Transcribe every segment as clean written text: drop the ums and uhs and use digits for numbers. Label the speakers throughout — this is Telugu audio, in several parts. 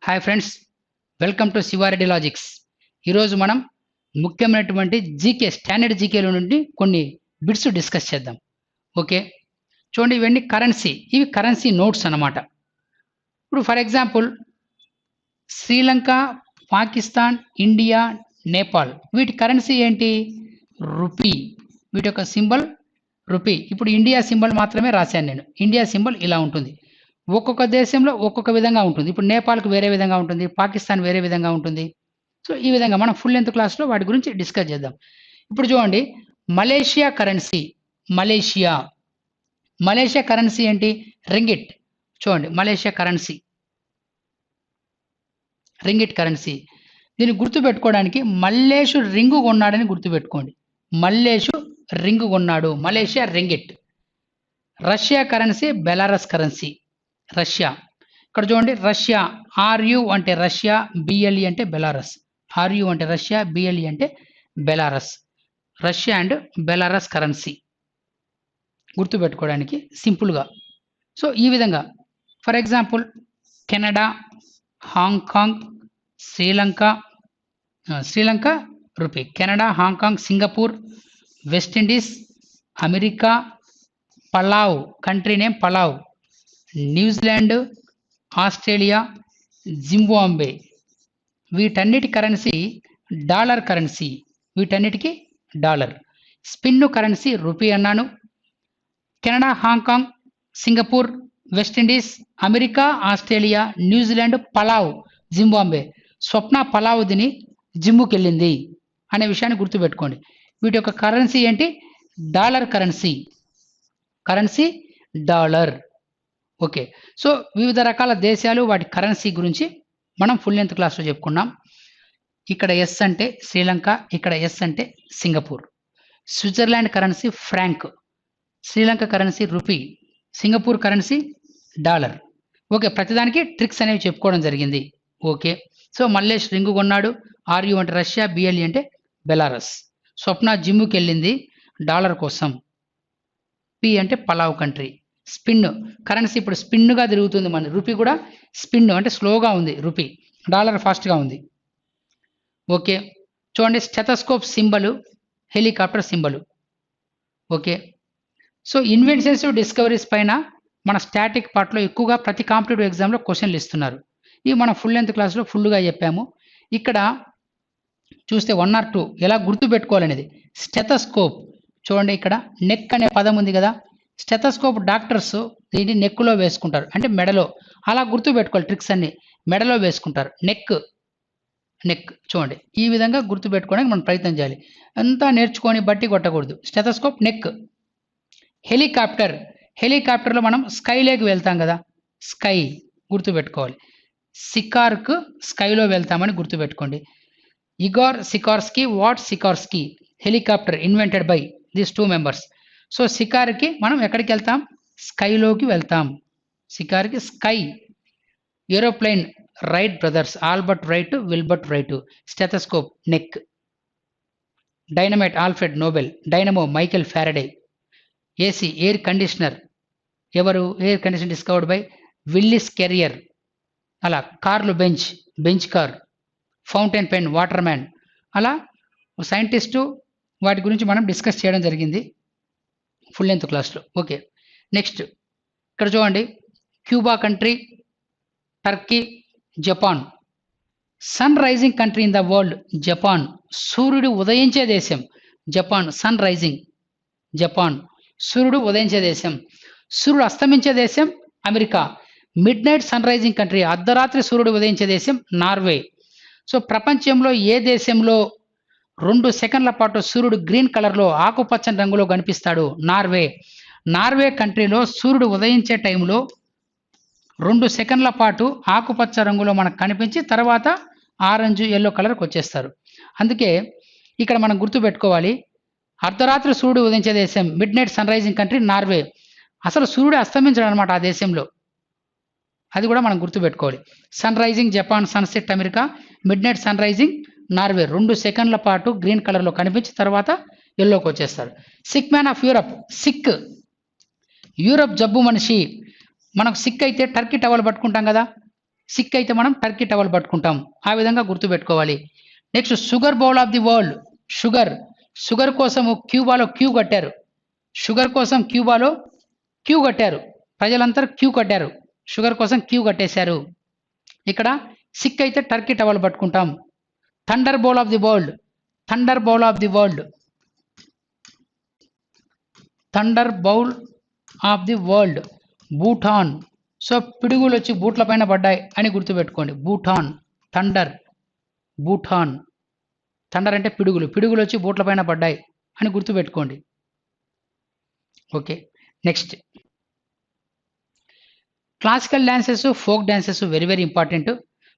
Speaker 1: Hi friends, welcome to Shiva Reddy logics. ఈరోజు మనం ముఖ్యమైనటువంటి జీకే స్టాండర్డ్ జీకేలో నుండి కొన్ని బిట్స్ డిస్కస్ చేద్దాం. ఓకే, చూడండి, ఇవన్నీ కరెన్సీ, ఇవి కరెన్సీ నోట్స్ అన్నమాట. ఇప్పుడు for example Sri Lanka, Pakistan, India, Nepal, వీటి కరెన్సీ ఏంటి? రూపీ. వీటి యొక్క సింబల్ రూపీ. ఇప్పుడు ఇండియా సింబల్ మాత్రమే రాశాను నేను. ఇండియా సింబల్ ఇలా ఉంటుంది. ఒక్కొక్క దేశంలో ఒక్కొక్క విధంగా ఉంటుంది. ఇప్పుడు నేపాల్కి వేరే విధంగా ఉంటుంది, పాకిస్తాన్ వేరే విధంగా ఉంటుంది. సో ఈ విధంగా మనం ఫుల్ లెంత్ క్లాస్లో వాటి గురించి డిస్కస్ చేద్దాం. ఇప్పుడు చూడండి, మలేషియా కరెన్సీ. మలేషియా కరెన్సీ ఏంటి? రింగిట్. చూడండి, మలేషియా కరెన్సీ రింగిట్ కరెన్సీ. దీన్ని గుర్తుపెట్టుకోవడానికి మల్లేషు రింగు కొన్నాడని గుర్తుపెట్టుకోండి. మల్లేషు రింగు కొన్నాడు, Malaysia ringgit. Russia currency Belarus currency. Russia. ఇక్కడ చూడండి, రష్యా ఆర్యు అంటే రష్యా, బిఎల్ఈ అంటే బెలారస్. ఆర్యు అంటే రష్యా, బిఎల్ఈ అంటే Belarus. Russia and Belarus currency గుర్తుపెట్టుకోవడానికి సింపుల్గా. సో ఈ విధంగా for example Canada, Hong Kong, Sri Lanka rupee. Canada, Hong Kong, Singapore, West Indies, America, Palau, country name pulao, New Zealand, Australia, Zimbabwe, వీటన్నిటి కరెన్సీ డాలర్ కరెన్సీ. వీటన్నిటికీ డాలర్. స్పిన్ కరెన్సీ రూపీ అన్నాను. Canada, Hong Kong, Singapore, West Indies, America, Australia, New Zealand, Palau, Zimbabwe. Swapna pulao తిని జిమ్ముకి వెళ్ళింది అనే విషయాన్ని గుర్తుపెట్టుకోండి. వీటి యొక్క కరెన్సీ ఏంటి? Dollar currency. Dollar. Okay, so వివిధ రకాల దేశాలు, వాటి కరెన్సీ గురించి మనం ఫుల్ లెంత్ క్లాస్లో చెప్పుకున్నాం. ఇక్కడ ఎస్ అంటే శ్రీలంక, ఇక్కడ ఎస్ అంటే Singapore. Switzerland currency franc, Sri Lanka currency rupee, Singapore currency dollar. Okay, ప్రతిదానికి ట్రిక్స్ అనేవి చెప్పుకోవడం జరిగింది. ఓకే, సో మల్లేష్ రింగు కొన్నాడు, ఆర్యు అంటే రష్యా, బిఎల్ఈ అంటే బెలారస్. స్వప్న జిమ్ముకి వెళ్ళింది డాలర్ కోసం. పి అంటే పలావ్ కంట్రీ. స్పిన్ కరెన్సీ ఇప్పుడు స్పిన్గా తిరుగుతుంది. మన రూపీ కూడా స్పిన్ అంటే స్లోగా ఉంది రూపీ, డాలర్ ఫాస్ట్గా ఉంది. ఓకే, చూడండి, stethoscope symbol, helicopter symbol. Okay, so inventions discoveries పైన మన స్టాటిక్ పార్ట్లో ఎక్కువగా ప్రతి కాంపిటేటివ్ ఎగ్జామ్లో క్వశ్చన్లు ఇస్తున్నారు. ఇవి మనం ఫుల్ లెంత్ క్లాస్లో ఫుల్గా చెప్పాము. ఇక్కడ చూస్తే 1 or 2 ఎలా గుర్తుపెట్టుకోవాలనేది. స్టెథోస్కోప్ చూడండి, ఇక్కడ నెక్ అనే పదం ఉంది కదా. స్టెథోస్కోప్ డాక్టర్స్ దీన్ని నెక్లో వేసుకుంటారు, అంటే మెడలో. అలా గుర్తుపెట్టుకోవాలి, ట్రిక్స్ అన్ని మెడలో వేసుకుంటారు. నెక్ చూడండి, ఈ విధంగా గుర్తుపెట్టుకోవడానికి మనం ప్రయత్నం చేయాలి. అంతా నేర్చుకొని బట్టి కొట్టకూడదు. Stethoscope neck. హెలికాప్టర్లో మనం స్కైలోకి వెళ్తాం కదా, స్కై గుర్తుపెట్టుకోవాలి. సికార్కు స్కైలో వెళ్తామని గుర్తుపెట్టుకోండి. Igor Sikorsky, what Sikorsky, helicopter invented by these 2 members. So సికార్కి మనం ఎక్కడికి వెళ్తాం? స్కైలోకి వెళ్తాం. సికార్కి sky. Aeroplane Wright brothers, Albert Wright, Wilbert Wright. Stethoscope neck. Dynamite Alfred Nobel. Dynamo Michael Faraday. AC air conditioner ఎవరు? Air conditioner discovered by Willis Carrier. అలా Karl Benz car. Fountain pen Waterman. అలా సైంటిస్టు వాటి గురించి మనం డిస్కస్ చేయడం జరిగింది ఫుల్ లెంత్ క్లాస్లో. ఓకే, నెక్స్ట్ ఇక్కడ చూడండి, Cuba country, Turkey, Japan. Sun rising country in the world Japan. సూర్యుడు ఉదయించే దేశం జపాన్. సన్ రైజింగ్ జపాన్, సూర్యుడు ఉదయించే దేశం. సూర్యుడు అస్తమించే దేశం America. Midnight sun rising country, అర్ధరాత్రి సూర్యుడు ఉదయించే దేశం నార్వే. సో ప్రపంచంలో ఏ దేశంలో 2 సెకండ్ల పాటు సూర్యుడు గ్రీన్ కలర్లో, ఆకుపచ్చని రంగులో కనిపిస్తాడు? నార్వే కంట్రీలో సూర్యుడు ఉదయించే టైంలో 2 సెకండ్ల పాటు ఆకుపచ్చ రంగులో మనకు కనిపించి తర్వాత ఆరెంజ్, ఎల్లో కలర్కి వచ్చేస్తారు. అందుకే ఇక్కడ మనం గుర్తుపెట్టుకోవాలి, అర్ధరాత్రి సూర్యుడు ఉదయించే దేశం midnight sun rising country Norway. అసలు సూర్యుడు అస్తమించడం అనమాట ఆ దేశంలో, అది కూడా మనం గుర్తుపెట్టుకోవాలి. Sun rising Japan, sunset America, midnight sun rising Norway. 2 సెకండ్ల పాటు గ్రీన్ కలర్లో కనిపించి తర్వాత ఎల్లోకి వచ్చేస్తారు. Sick man of Europe. Sick Europe జబ్బు మనిషి. మనకు సిక్ అయితే టర్కీ టవల్ పట్టుకుంటాం కదా, సిక్ అయితే మనం టర్కీ టవల్ పట్టుకుంటాం. ఆ విధంగా గుర్తుపెట్టుకోవాలి. Next sugar bowl of the world. Sugar కోసము క్యూబాలో క్యూ కట్టారు. షుగర్ కోసం క్యూబాలో క్యూ కట్టారు. ప్రజలంతా క్యూ కట్టారు. షుగర్ కోసం క్యూ కట్టేశారు. ఇక్కడ సిక్ అయితే టర్కీ టవల్ పట్టుకుంటాం. Thunder bowl of the world. Thunder bowl of the world. Thunder bowl of the world Bhutan. So పిడుగులు వచ్చి బూట్ల పైన పడ్డాయి అని గుర్తుపెట్టుకోండి. భూటాన్. థండర్. భూటాన్. థండర్ అంటే పిడుగులు. పిడుగులు వచ్చి బూట్ల పైన పడ్డాయి అని గుర్తుపెట్టుకోండి. Okay. Next classical dances, folk dances very very important.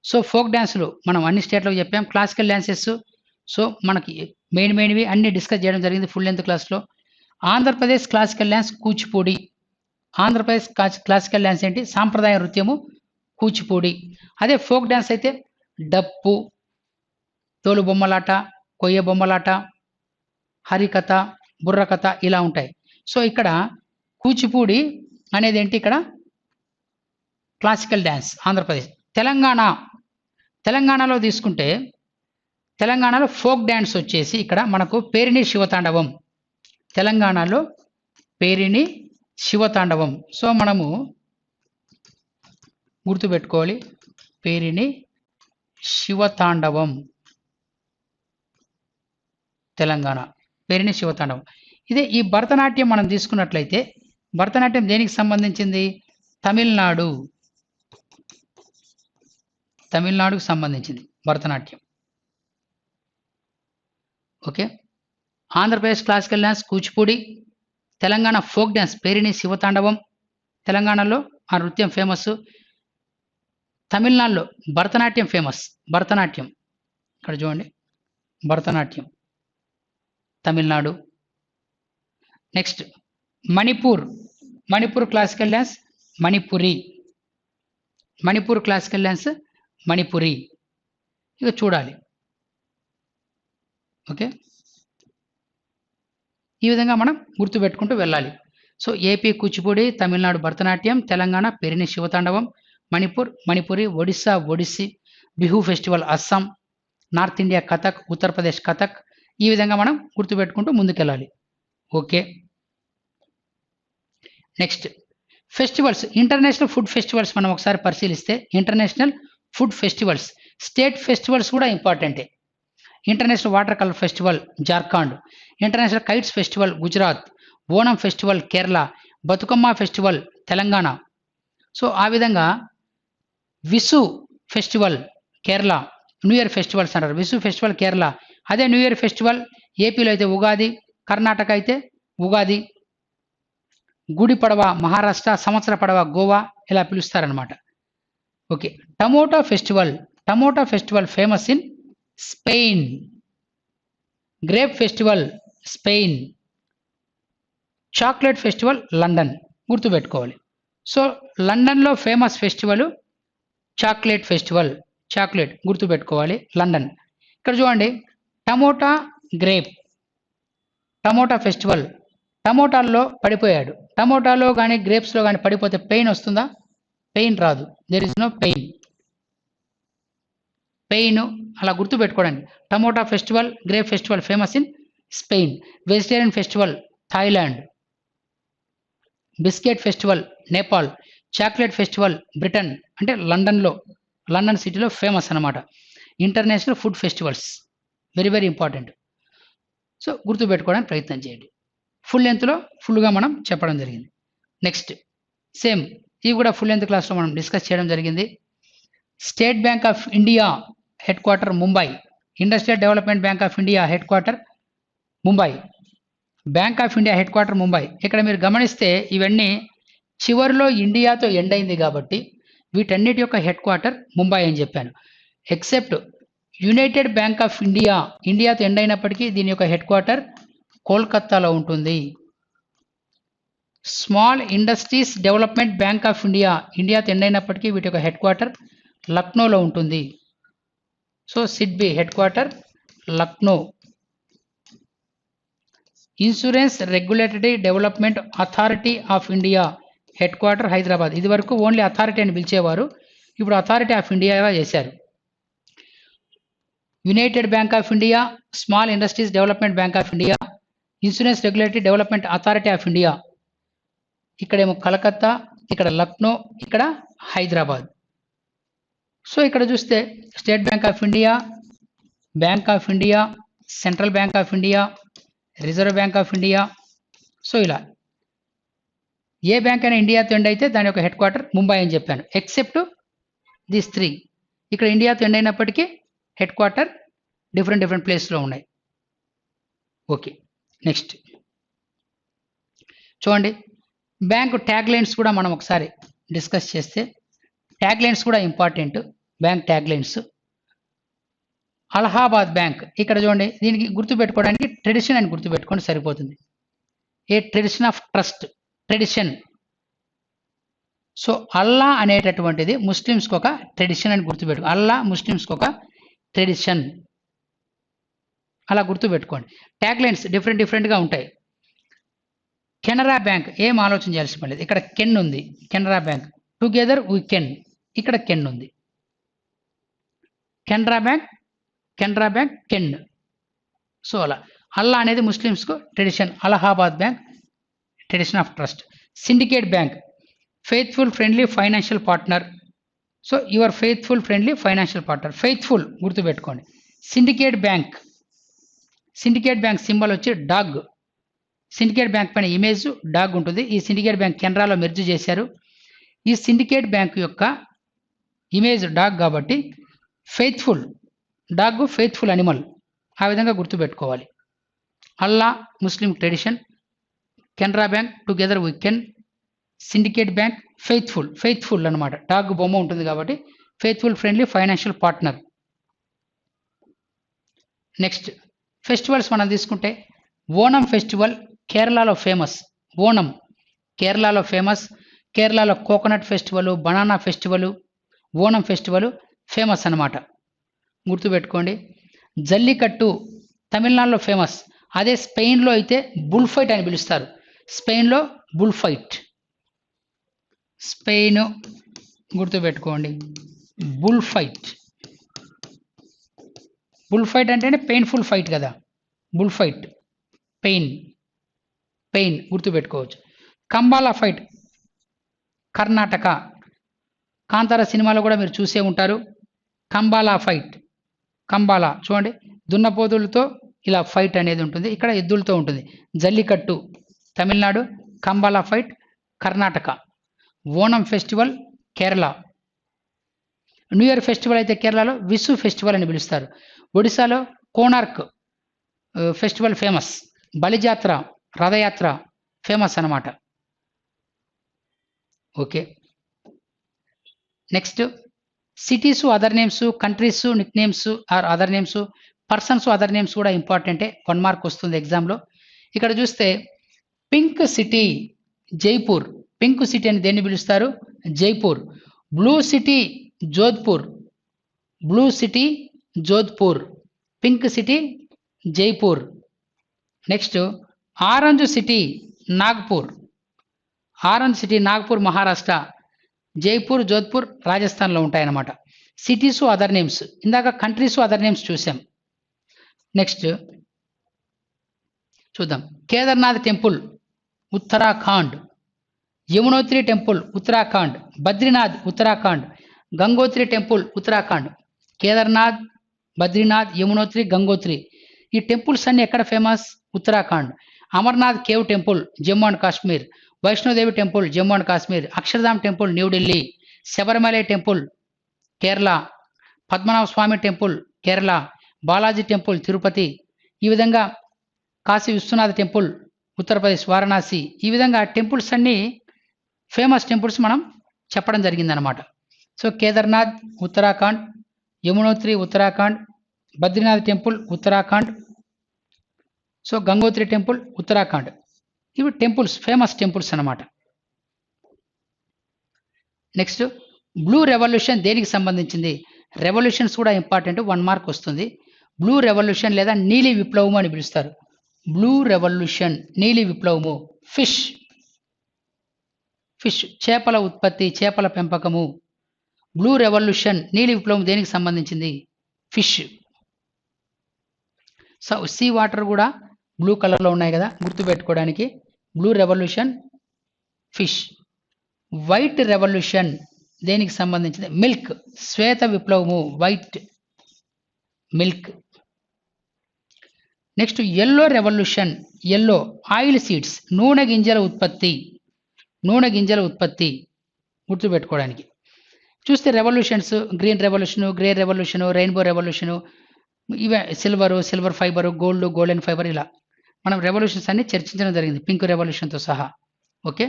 Speaker 1: So folk డ్యాన్సులు మనం అన్ని స్టేట్లో చెప్పాం. క్లాసికల్ డ్యాన్సెస్ సో మనకి మెయిన్వి అన్ని డిస్కస్ చేయడం జరిగింది ఫుల్ లెంత్ క్లాస్లో. Andhra Pradesh classical dance Kuchipudi. Andhra Pradesh classical dance ఏంటి? సాంప్రదాయ నృత్యము కూచిపూడి. అదే ఫోక్ డ్యాన్స్ అయితే డప్పు, తోలు బొమ్మలాట, కొయ్య బొమ్మలాట, హరికథ, బుర్రకథ ఇలా ఉంటాయి. సో ఇక్కడ కూచిపూడి అనేది ఏంటి? ఇక్కడ క్లాసికల్ డ్యాన్స్ ఆంధ్రప్రదేశ్. తెలంగాణలో తీసుకుంటే తెలంగాణలో ఫోక్ డ్యాన్స్ వచ్చేసి ఇక్కడ మనకు పేరిణి శివతాండవం. తెలంగాణలో పేరిణి శివతాండవం. సో మనము గుర్తుపెట్టుకోవాలి పేరిణి శివతాండవం. తెలంగాణ పేరిణి శివతాండవం. ఇదే ఈ భరతనాట్యం మనం తీసుకున్నట్లయితే భరతనాట్యం దేనికి సంబంధించింది? తమిళనాడుకు సంబంధించింది Bharatanatyam. Okay. Andhra Pradesh classical dance Kuchipudi. Telangana folk dance Perini Shivatandavam. తెలంగాణలో ఆ నృత్యం ఫేమస్. తమిళనాడులో భరతనాట్యం ఫేమస్. భరతనాట్యం ఇక్కడ చూడండి, Bharatanatyam Tamil Nadu. Next Manipur classical dance Manipuri. Manipur classical dance Manipuri. ఇక చూడాలి. ఓకే. ఈ విధంగా మనం గుర్తుపెట్టుకుంటూ వెళ్ళాలి. So AP Kuchipudi, Tamil Nadu Bharatanatyam, Telangana Perini Shivatandavam, Manipuri, Odisha Odissi, Bihu festival Assam, north India Kathak, Uttar Pradesh Kathak. ఈ విధంగా మనం గుర్తుపెట్టుకుంటూ ముందుకెళ్ళాలి. Okay. Next festivals. International food festivals మనం ఒకసారి పరిశీలిస్తే international food festivals, state festivals కూడా ఇంపార్టెంటే. International water colour festival Jharkhand, international kites festival Gujarat, Onam festival Kerala, Bathukamma festival Telangana. So ఆ విధంగా Vishu festival Kerala, new year festivals అంటారు. విసు ఫెస్టివల్ కేరళ. అదే న్యూ ఇయర్ ఫెస్టివల్ ఏపీలో అయితే ఉగాది, కర్ణాటక అయితే ఉగాది, గుడి పడవ మహారాష్ట్ర, సంవత్సర పడవ గోవా ఇలా పిలుస్తారనమాట. Okay. Tomato festival famous in Spain. Grape festival Spain. Chocolate festival London. గుర్తుపెట్టుకోవాలి. సో లండన్లో famous festival chocolate festival. Chocolate గుర్తుపెట్టుకోవాలి లండన్. ఇక్కడ చూడండి టమోటా ఫెస్టివల్. టమోటాల్లో పడిపోయాడు. టమోటాలో కానీ గ్రేప్స్లో కానీ పడిపోతే పెయిన్ వస్తుందా? పెయిన్ రాదు. దెర్ ఇస్ నో పెయిన్ అలా గుర్తుపెట్టుకోవడానికి. Tomato festival, grape festival famous in Spain. Vegetarian festival Thailand. Biscuit festival Nepal. Chocolate festival Britain, అంటే లండన్ సిటీలో ఫేమస్ అనమాట. International food festivals very very important. So గుర్తుపెట్టుకోవడానికి ప్రయత్నం చేయండి. ఫుల్ లెంత్లో ఫుల్గా మనం చెప్పడం జరిగింది. నెక్స్ట్ సేమ్ ఇవి కూడా ఫుల్ లెంత్ క్లాస్లో మనం డిస్కస్ చేయడం జరిగింది. State bank of India head quarter Mumbai. Industrial development bank of India head quarter Mumbai. Bank of India head quarter Mumbai. ఇక్కడ మీరు గమనిస్తే ఇవన్నీ చివరిలో ఇండియాతో ఎండ్ అయింది కాబట్టి వీటన్నిటి యొక్క హెడ్ క్వార్టర్ ముంబై అని చెప్పాను. ఎక్సెప్ట్ యునైటెడ్ బ్యాంక్ ఆఫ్ ఇండియాతో ఎండ్ అయినప్పటికీ దీని యొక్క హెడ్ క్వార్టర్ కోల్కత్తాలో ఉంటుంది. Small industries development bank of ఇండియాతో ఎండ్ అయినప్పటికీ వీటి యొక్క హెడ్ క్వార్టర్ లక్నోలో ఉంటుంది. So SIDBI head quarter Lucknow. Insurance regulatory development authority of India head quarter Hyderabad. ఇది వరకు ఓన్లీ అథారిటీ అని పిలిచేవారు, ఇప్పుడు అథారిటీ ఆఫ్ ఇండియాగా చేశారు. United Bank of India, small industries development bank of India, insurance regulatory development authority of India. ఇక్కడేమో కలకత్తా, ఇక్కడ లక్నో, ఇక్కడ హైదరాబాద్. సో ఇక్కడ చూస్తే state bank of India, bank of India, central bank of India, reserve bank of India. So ఇలా ఏ బ్యాంక్ అయినా ఇండియాతో ఎండ్ అయితే దాని యొక్క హెడ్ క్వార్టర్ ముంబై అని చెప్పాను, ఎక్సెప్ట్ దీస్ 3. ఇక్కడ ఇండియాతో ఎండ్ అయినప్పటికీ హెడ్ క్వార్టర్ డిఫరెంట్ ప్లేస్లో ఉన్నాయి. ఓకే, నెక్స్ట్ చూడండి, బ్యాంకు ట్యాగ్ లైన్స్ కూడా మనం ఒకసారి డిస్కస్ చేస్తే ట్యాగ్ లైన్స్ కూడా important. Bank tag lines. Allahabad bank, ఇక్కడ చూడండి, దీనికి గుర్తుపెట్టుకోవడానికి ట్రెడిషన్ అని గుర్తుపెట్టుకోండి సరిపోతుంది. A tradition of trust, tradition. So Allah అనేటటువంటిది ముస్లిమ్స్కి ఒక ట్రెడిషన్ అని గుర్తుపెట్టుకో. అల్లా ముస్లిమ్స్కి ఒక ట్రెడిషన్, అలా గుర్తుపెట్టుకోండి. ట్యాగ్ లైన్స్ డిఫరెంట్గా ఉంటాయి. కెనరా బ్యాంక్, ఏం ఆలోచన చేయాల్సిన పని లేదు. ఇక్కడ కెన్ ఉంది, Canara bank. Together we can, ఇక్కడ కెన్ ఉంది. Canara bank can. సో అలా అల్లా అనేది ముస్లిమ్స్కు tradition. Allahabad bank tradition of trust. Syndicate bank, faithful friendly financial partner. So your faithful friendly financial partner, faithful గుర్తుపెట్టుకోండి. సిండికేట్ బ్యాంక్ సింబల్ వచ్చి డాగ్. సిండికేట్ బ్యాంక్ పైన ఇమేజ్ డాగ్ ఉంటుంది. ఈ సిండికేట్ బ్యాంక్ కెనరాలో మెర్జ్ చేశారు. ఈ సిండికేట్ బ్యాంక్ యొక్క ఇమేజ్ డాగ్ కాబట్టి ఫెయిత్ఫుల్ డాగ్, ఫెయిత్ఫుల్ అనిమల్, ఆ విధంగా గుర్తుపెట్టుకోవాలి. Allah Muslim tradition, Canara bank together we can, Syndicate bank faithful అనమాట. డాగ్ బొమ్మ ఉంటుంది కాబట్టి faithful friendly financial partner. Next festivals మనం తీసుకుంటే ఓణం ఫెస్టివల్ కేరళలో ఫేమస్. ఓణం కేరళలో ఫేమస్. కేరళలో coconut festival, banana festival, Onam festival famous అన్నమాట, గుర్తుపెట్టుకోండి. జల్లికట్టు తమిళనాడులో ఫేమస్. అదే స్పెయిన్లో అయితే బుల్ ఫైట్ అని పిలుస్తారు. స్పెయిన్లో బుల్ ఫైట్, స్పెయిన్ గుర్తుపెట్టుకోండి. బుల్ ఫైట్ అంటేనే పెయిన్ఫుల్ ఫైట్ కదా. బుల్ ఫైట్ పెయిన్ గుర్తుపెట్టుకోవచ్చు. కంబాలా ఫైట్ కర్ణాటక. కాంతార సినిమాలో కూడా మీరు చూసే ఉంటారు. కంబాలా ఫైట్, కంబాలా చూడండి, దున్నపోతులతో ఇలా ఫైట్ అనేది ఉంటుంది. ఇక్కడ ఎద్దులతో ఉంటుంది. Jallikattu Tamil Nadu, Kambala fight Karnataka. Onam festival Kerala. New year festival అయితే కేరళలో విసు ఫెస్టివల్ అని పిలుస్తారు. ఒడిశాలో కోనార్క్ ఫెస్టివల్ ఫేమస్. బలిజాత్ర, రథయాత్ర ఫేమస్ అన్నమాట. Okay, next cities other names, countries Nick names are other names, persons other names కూడా ఇంపార్టెంటే. 1 మార్క్ వస్తుంది ఎగ్జామ్లో. ఇక్కడ చూస్తే pink city Jaipur. Pink city అని దేన్ని పిలుస్తారు? Jaipur. Blue city Jodhpur. Pink city Jaipur. Next orange city Nagpur. Maharashtra. Jaipur, Jodhpur రాజస్థాన్లో ఉంటాయన్నమాట. Cities other names. ఇందాక కంట్రీస్ అదర్ నేమ్స్ చూసాం. నెక్స్ట్ చూద్దాం. Kedarnath temple Uttarakhand. Yamunotri temple Uttarakhand. Badrinath Uttarakhand. Gangotri temple Uttarakhand. Kedarnath, Badrinath, Yamunotri, Gangotri ఈ టెంపుల్స్ అన్ని ఎక్కడ famous? Uttarakhand. Amarnath cave temple Jammu and Kashmir. Vaishno Devi temple Jammu and Kashmir. Akshardham temple New Delhi. Sabarimala temple Kerala. Padmanabha Swami temple Kerala. Balaji temple Tirupati. ఈ విధంగా కాశీ విశ్వనాథ్ టెంపుల్ ఉత్తరప్రదేశ్ వారణాసి. ఈ విధంగా టెంపుల్స్ అన్నీ ఫేమస్ టెంపుల్స్ మనం చెప్పడం జరిగిందనమాట. So Kedarnath Uttarakhand, Yamunotri Uttarakhand, Badrinath temple Uttarakhand, so Gangotri temple Uttarakhand. ఇవి టెంపుల్స్, ఫేమస్ టెంపుల్స్ అన్నమాట. నెక్స్ట్ బ్లూ రెవల్యూషన్ దేనికి సంబంధించింది? రెవల్యూషన్స్ కూడా ఇంపార్టెంట్, 1 మార్క్ వస్తుంది. బ్లూ రెవల్యూషన్ లేదా నీలి విప్లవము అని పిలుస్తారు. బ్లూ రెవల్యూషన్, నీలి విప్లవము. ఫిష్ చేపల ఉత్పత్తి, చేపల పెంపకము. బ్లూ రెవల్యూషన్ నీలి విప్లవం దేనికి సంబంధించింది? ఫిష్. సో సీ వాటర్ కూడా బ్లూ కలర్లో ఉన్నాయి కదా గుర్తుపెట్టుకోవడానికి. Blue revolution fish. White revolution దేనికి సంబంధించింది? మిల్క్. శ్వేత విప్లవము white milk. Next yellow revolution. Yellow oil seeds నూనె గింజల ఉత్పత్తి. నూనె గింజల ఉత్పత్తి గుర్తుపెట్టుకోవడానికి. చూస్తే revolutions green revolution, grey revolution, rainbow revolution, ఇవే సిల్వర్ ఫైబరు, గోల్డెన్ ఫైబర్, ఇలా మనం రెవల్యూషన్స్ అన్ని చర్చించడం జరిగింది పింక్ రెవల్యూషన్తో సహా. ఓకే,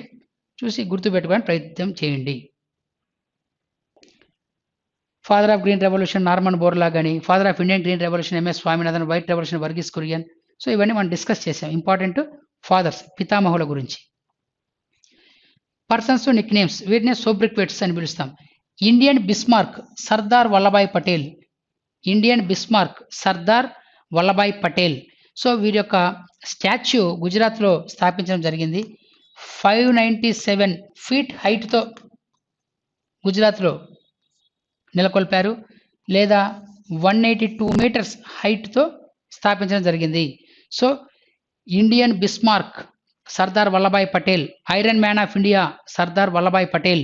Speaker 1: చూసి గుర్తుపెట్టుకోవడానికి ప్రయత్నం చేయండి. Father of green revolution Norman Borlaug కానీ, father of Indian green revolution MS Swaminathan, white revolution Verghese Kurien. So ఇవన్నీ మనం డిస్కస్ చేసాం. ఇంపార్టెంట్ ఫాదర్స్ పితామహుల గురించి. పర్సన్స్ నిక్ నేమ్స్ వీటినే సోబ్రిక్వేట్స్ అని పిలుస్తాం. Indian Bismarck Sardar Vallabhbhai Patel. Indian Bismarck Sardar Vallabhbhai Patel. So వీరి యొక్క స్టాచ్యూ గుజరాత్లో స్థాపించడం జరిగింది. 597 ఫీట్ హైట్తో గుజరాత్లో నెలకొల్పారు, లేదా 182 మీటర్స్ హైట్తో స్థాపించడం జరిగింది. So Indian Bismarck Sardar Vallabhbhai Patel. Iron man of India Sardar Vallabhbhai Patel.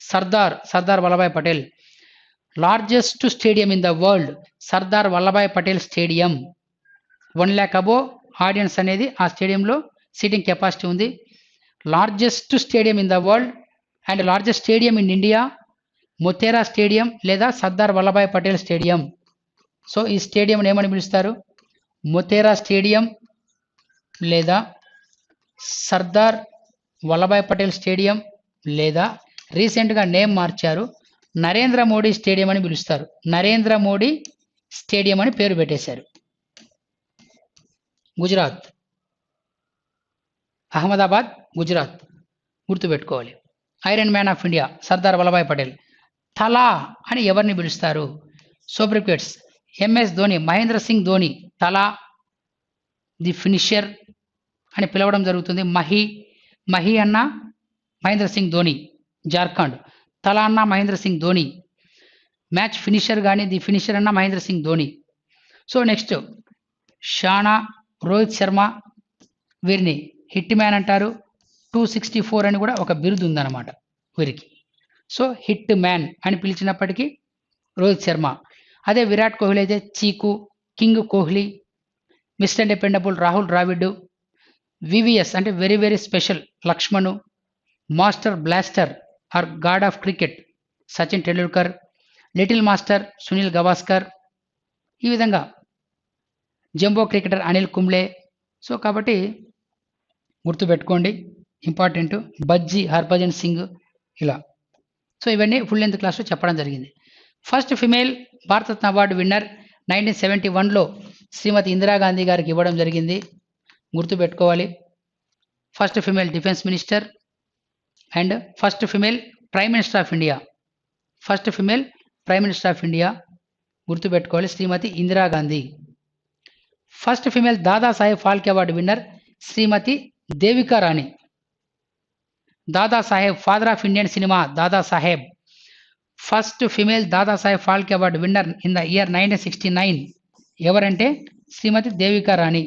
Speaker 1: Sardar Vallabhbhai Patel. Largest stadium in the world Sardar Vallabhbhai Patel stadium. 1 lakh above audience అనేది ఆ స్టేడియంలో సీటింగ్ కెపాసిటీ ఉంది. Largest stadium in the world and largest stadium in India Motera stadium లేదా సర్దార్ వల్లభాయ్ పటేల్ స్టేడియం. సో ఈ స్టేడియం ఏమని పిలుస్తారు? మొతేరా స్టేడియం లేదా సర్దార్ వల్లభాయ్ పటేల్ స్టేడియం, లేదా రీసెంట్గా నేమ్ మార్చారు, నరేంద్ర మోడీ స్టేడియం అని పిలుస్తారు. నరేంద్ర మోడీ స్టేడియం అని పేరు పెట్టేశారు. గుజరాత్, అహ్మదాబాద్, గుజరాత్ గుర్తుపెట్టుకోవాలి. Iron man of India Sardar Vallabhbhai Patel. తలా అని ఎవరిని పిలుస్తారు? సోబ్రిక్వేట్స్. ఎంఎస్ ధోని, మహేంద్ర సింగ్ ధోని తలా ది ఫినిషర్ అని పిలవడం జరుగుతుంది. మహి అన్న మహేంద్ర సింగ్ ధోని జార్ఖండ్, తలా అన్న మహేంద్ర సింగ్ ధోని. మ్యాచ్ ఫినిషర్ కానీ ది ఫినిషర్ అన్న మహేంద్ర సింగ్ ధోని. సో నెక్స్ట్ షానా, రోహిత్ శర్మ వీరిని హిట్ మ్యాన్ అంటారు. 264 అని కూడా ఒక బిరుదు ఉందన్నమాట వీరికి. సో హిట్ మ్యాన్ అని పిలిచినప్పటికీ రోహిత్ శర్మ. అదే విరాట్ కోహ్లీ అయితే Cheeku, king Kohli, mister dependable Rahul Dravid, VVS అంటే very very special Laxman, master blaster or god of cricket Sachin Tendulkar, little master Sunil Gavaskar. ఈ విధంగా jumbo cricketer Anil Kumble. So కాబట్టి గుర్తుపెట్టుకోండి ఇంపార్టెంట్. బజ్జీ హర్భజన్ సింగ్, ఇలా. సో ఇవన్నీ ఫుల్ లెంత్ క్లాస్లో చెప్పడం జరిగింది. First female Bharat Ratna award winner 1971లో శ్రీమతి ఇందిరాగాంధీ గారికి ఇవ్వడం జరిగింది. గుర్తుపెట్టుకోవాలి. First female defence minister and first female prime minister of India. ఫస్ట్ ఫిమేల్ ప్రైమ్ మినిస్టర్ ఆఫ్ ఇండియా గుర్తుపెట్టుకోవాలి Shrimati Indira Gandhi. First female Dadasaheb Phalke award winner Shrimati Devika Rani. Dadasaheb father of Indian cinema Dadasaheb. First female Dadasaheb Phalke award winner in the year 1969 ఎవరంటే Shrimati Devika Rani.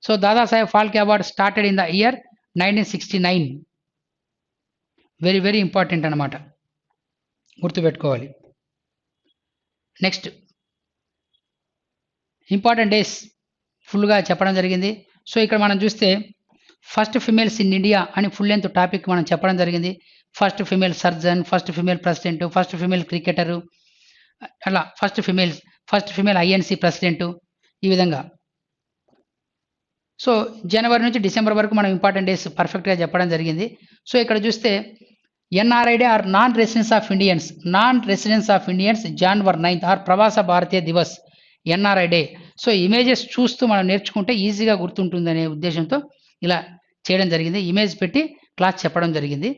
Speaker 1: So Dadasaheb Phalke award started in the year 1969. Very very important అన్నమాట, గుర్తుపెట్టుకోవాలి. నెక్స్ట్ ఇంపార్టెంట్ డేస్ ఫుల్గా చెప్పడం జరిగింది. సో ఇక్కడ మనం చూస్తే ఫస్ట్ ఫిమేల్స్ ఇన్ ఇండియా అని ఫుల్ లెంత్ టాపిక్ మనం చెప్పడం జరిగింది. First female surgeon, first female president, first female cricketer, అలా ఫస్ట్ ఫిమేల్ ఐఎన్సి ప్రెసిడెంటు, ఈ విధంగా. సో జనవరి నుంచి డిసెంబర్ వరకు మనం ఇంపార్టెంట్ డేస్ పర్ఫెక్ట్గా చెప్పడం జరిగింది. సో ఇక్కడ చూస్తే NRI day or non residence of Indians January 9th or Pravasa Bharatiya Divas NRI day. So images చూస్తూ మనం నేర్చుకుంటే ఈజీగా గుర్తుంటుందనే ఉద్దేశంతో ఇలా చేయడం జరిగింది. ఇమేజ్ పెట్టి క్లాస్ చెప్పడం జరిగింది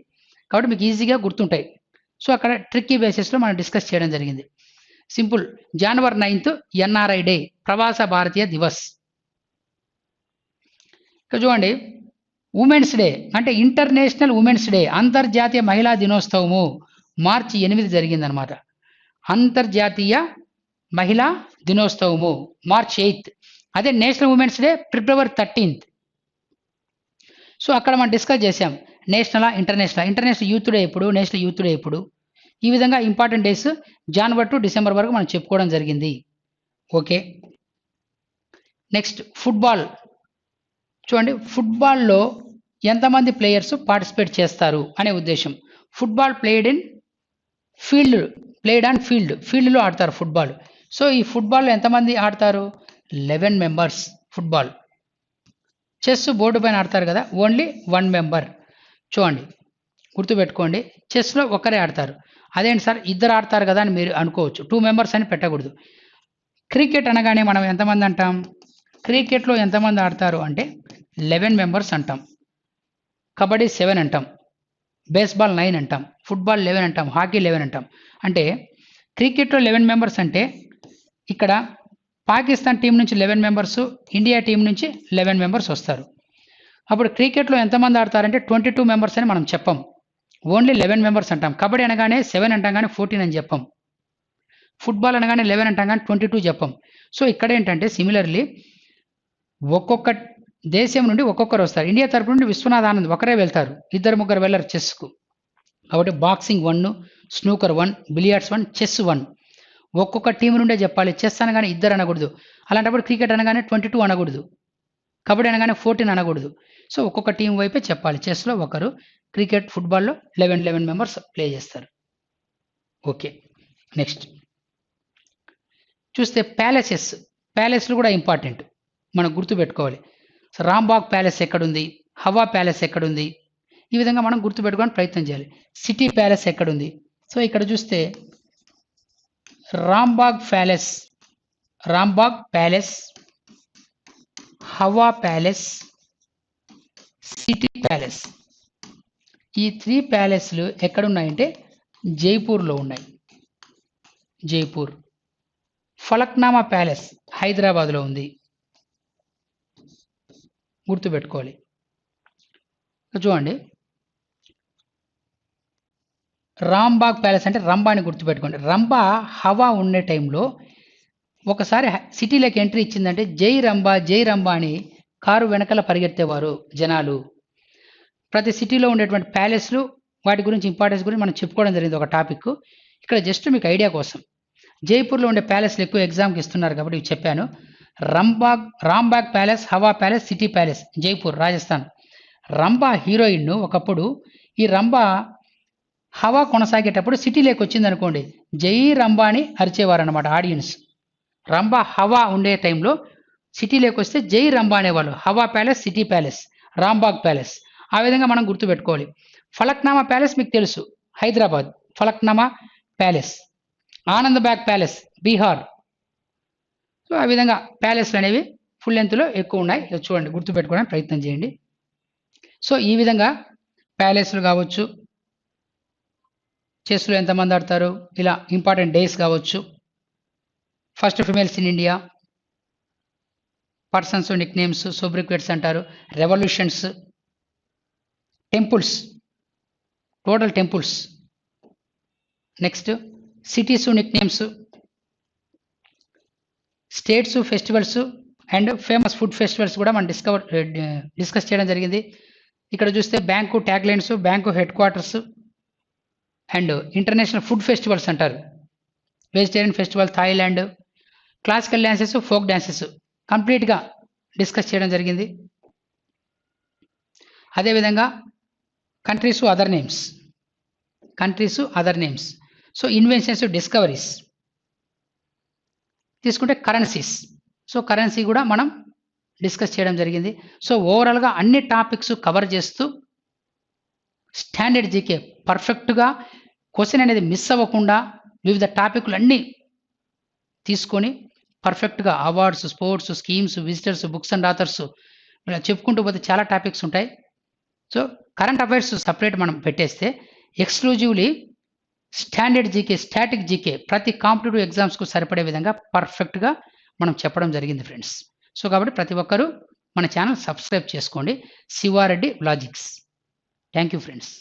Speaker 1: కాబట్టి మీకు ఈజీగా గుర్తుంటాయి. సో అక్కడ ట్రిక్కీ బేసిస్లో మనం డిస్కస్ చేయడం జరిగింది. సింపుల్. జనవరి 9th ఎన్ఆర్ఐ డే, ప్రవాస భారతీయ దివస్. ఇక్కడ చూడండి, ఉమెన్స్ డే అంటే ఇంటర్నేషనల్ ఉమెన్స్ డే, అంతర్జాతీయ మహిళా దినోత్సవము. మార్చి 8 జరిగిందనమాట. అంతర్జాతీయ మహిళా దినోత్సవము మార్చ్ 8. అదే నేషనల్ ఉమెన్స్ డే ఫిబ్రవరి 13. సో అక్కడ మనం డిస్కస్ చేసాం నేషనల్ ఇంటర్నేషనల్ యూత్ డే ఎప్పుడు, నేషనల్ యూత్ డే ఎప్పుడు, ఈ విధంగా important days January to December వరకు మనం చెప్పుకోవడం జరిగింది. ఓకే, నెక్స్ట్ ఫుట్బాల్ చూడండి. ఫుట్బాల్లో ఎంతమంది ప్లేయర్స్ పార్టిసిపేట్ చేస్తారు అనే ఉద్దేశం. ఫుట్బాల్ ప్లేడ్ ఆన్ ఫీల్డ్లో ఆడతారు ఫుట్బాల్. సో ఈ ఫుట్బాల్లో ఎంతమంది ఆడతారు? 11 మెంబర్స్ ఫుట్బాల్. చెస్ బోర్డు పైన ఆడతారు కదా, ఓన్లీ 1 మెంబర్. చూడండి, గుర్తుపెట్టుకోండి, చెస్లో ఒకరే ఆడతారు. అదేంటి సార్ ఇద్దరు ఆడతారు కదా అని మీరు అనుకోవచ్చు, 2 మెంబర్స్ అని పెట్టకూడదు. క్రికెట్ అనగానే మనం ఎంతమంది అంటాం? క్రికెట్లో ఎంతమంది ఆడతారు అంటే 11 మెంబర్స్ అంటాం. కబడ్డీ 7 అంటాం, బేస్బాల్ 9 అంటాం, ఫుట్బాల్ 11 అంటాం, హాకీ 11 అంటాం. అంటే క్రికెట్లో 11 మెంబర్స్ అంటే ఇక్కడ పాకిస్తాన్ టీం నుంచి 11 మెంబర్స్, ఇండియా టీం నుంచి 11 మెంబర్స్ వస్తారు. అప్పుడు క్రికెట్లో ఎంతమంది ఆడతారంటే 22 మెంబర్స్ అని మనం చెప్పం, ఓన్లీ 11 మెంబర్స్ అంటాం. కబడ్డీ అనగానే 7 అంటాం కానీ 14 అని చెప్పం. ఫుట్బాల్ అనగానే 11 అంటాం కానీ 22 చెప్పం. సో ఇక్కడ ఏంటంటే సిమిలర్లీ ఒక్కొక్క దేశం నుండి ఒక్కొక్కరు వస్తారు. ఇండియా తరపు నుండి విశ్వనాథ్ ఆనంద్ ఒకరే వెళ్తారు, 2-3 వెళ్ళరు చెస్కు. కాబట్టి బాక్సింగ్ 1, స్నూకర్ 1, బిలియర్డ్స్ 1, చెస్ 1. ఒక్కొక్క టీం నుండే చెప్పాలి. చెస్ అనగానే 2 అనకూడదు. అలాంటప్పుడు క్రికెట్ అనగానే 22 అనకూడదు, కబడ్డీ అనగానే 14 అనకూడదు. సో ఒక్కొక్క టీం వైపే చెప్పాలి. చెస్లో ఒకరు, క్రికెట్ ఫుట్బాల్లో 11 మెంబర్స్ ప్లే చేస్తారు. ఓకే, నెక్స్ట్ చూస్తే ప్యాలెస్లు కూడా ఇంపార్టెంట్, మనం గుర్తుపెట్టుకోవాలి. రాంబాగ్ ప్యాలెస్ ఎక్కడుంది, హవా ప్యాలెస్ ఎక్కడుంది, ఈ విధంగా మనం గుర్తుపెట్టుకోవడానికి ప్రయత్నం చేయాలి. సిటీ ప్యాలెస్ ఎక్కడుంది? సో ఇక్కడ చూస్తే రాంబాగ్ ప్యాలెస్, హవా ప్యాలెస్, సిటీ ప్యాలెస్, ఈ 3 ప్యాలెస్లు ఎక్కడున్నాయంటే జైపూర్లో ఉన్నాయి. జైపూర్. ఫలక్నామా ప్యాలెస్ హైదరాబాద్లో ఉంది, గుర్తుపెట్టుకోవాలి. చూడండి, రాంబాగ్ ప్యాలెస్ అంటే రంబాని గుర్తుపెట్టుకోండి. రంబా హవా ఉండే టైంలో ఒకసారి సిటీలోకి ఎంట్రీ ఇచ్చిందంటే జై రంబా అని కారు వెనకాల పరిగెత్తేవారు జనాలు. ప్రతి సిటీలో ఉండేటువంటి ప్యాలెస్లు, వాటి గురించి ఇంపార్టెన్స్ గురించి మనం చెప్పుకోవడం జరిగింది ఒక టాపిక్. ఇక్కడ జస్ట్ మీకు ఐడియా కోసం, జైపూర్లో ఉండే ప్యాలెస్లు ఎక్కువ ఎగ్జామ్కి ఇస్తున్నారు కాబట్టి ఇవి చెప్పాను. రాంబాగ్ ప్యాలెస్, హవా palace, city palace, Jaipur, Rajasthan. Rumba heroine ఒకప్పుడు ఈ రంబా హవా కొనసాగేటప్పుడు సిటీలోకి వచ్చింది అనుకోండి, జై రంబా అని అరిచేవారు అనమాట ఆడియన్స్. రంబా హవా ఉండే టైంలో సిటీలోకి వస్తే జై రంబా అనేవాళ్ళు. హవా palace, city palace, Romberg palace, ఆ విధంగా మనం గుర్తుపెట్టుకోవాలి. ఫలక్నామా ప్యాలెస్ మీకు తెలుసు, Hyderabad Falaknuma palace. Anandbagh palace Bihar. So ఆ విధంగా ప్యాలెస్లు అనేవి ఫుల్ లెంత్లో ఎక్కువ ఉన్నాయి. చూడండి, గుర్తుపెట్టుకోవడానికి ప్రయత్నం చేయండి. సో ఈ విధంగా ప్యాలెస్లు కావచ్చు, చెస్లో ఎంతమంది ఆడతారు, ఇలా ఇంపార్టెంట్ డేస్ కావచ్చు, first females in India, persons nick names, sobriquets అంటారు, revolutions, temples, total temples. Next cities nick names, states, festivals and famous food festivals కూడా మనం డిస్కస్ చేయడం జరిగింది. ఇక్కడ చూస్తే bank tag lines, bank head quarters and international food festivals అంటారు. Vegetarian festival, Thailand, classical dances, folk dances కంప్లీట్గా డిస్కస్ చేయడం జరిగింది. అదేవిధంగా countries other names. So inventions, discoveries తీసుకుంటే కరెన్సీస్. సో కరెన్సీ కూడా మనం డిస్కస్ చేయడం జరిగింది. సో ఓవరాల్గా అన్ని టాపిక్స్ కవర్ చేస్తూ స్టాండర్డ్ జీకే పర్ఫెక్ట్గా క్వశ్చన్ అనేది మిస్ అవ్వకుండా వివిధ టాపిక్లు అన్నీ తీసుకొని పర్ఫెక్ట్గా awards, sports, schemes, visitors, books and authors ఇలా చెప్పుకుంటూ పోతే చాలా టాపిక్స్ ఉంటాయి. సో కరెంట్ అఫైర్స్ సపరేట్ మనం పెట్టేస్తే exclusively standard GK, static GK ప్రతి కాంపిటేటివ్ ఎగ్జామ్స్కు సరిపడే విధంగా పర్ఫెక్ట్గా మనం చెప్పడం జరిగింది ఫ్రెండ్స్. సో కాబట్టి ప్రతి ఒక్కరూ మన ఛానల్ సబ్స్క్రైబ్ చేసుకోండి. Shiva Reddy logics. Thank you friends.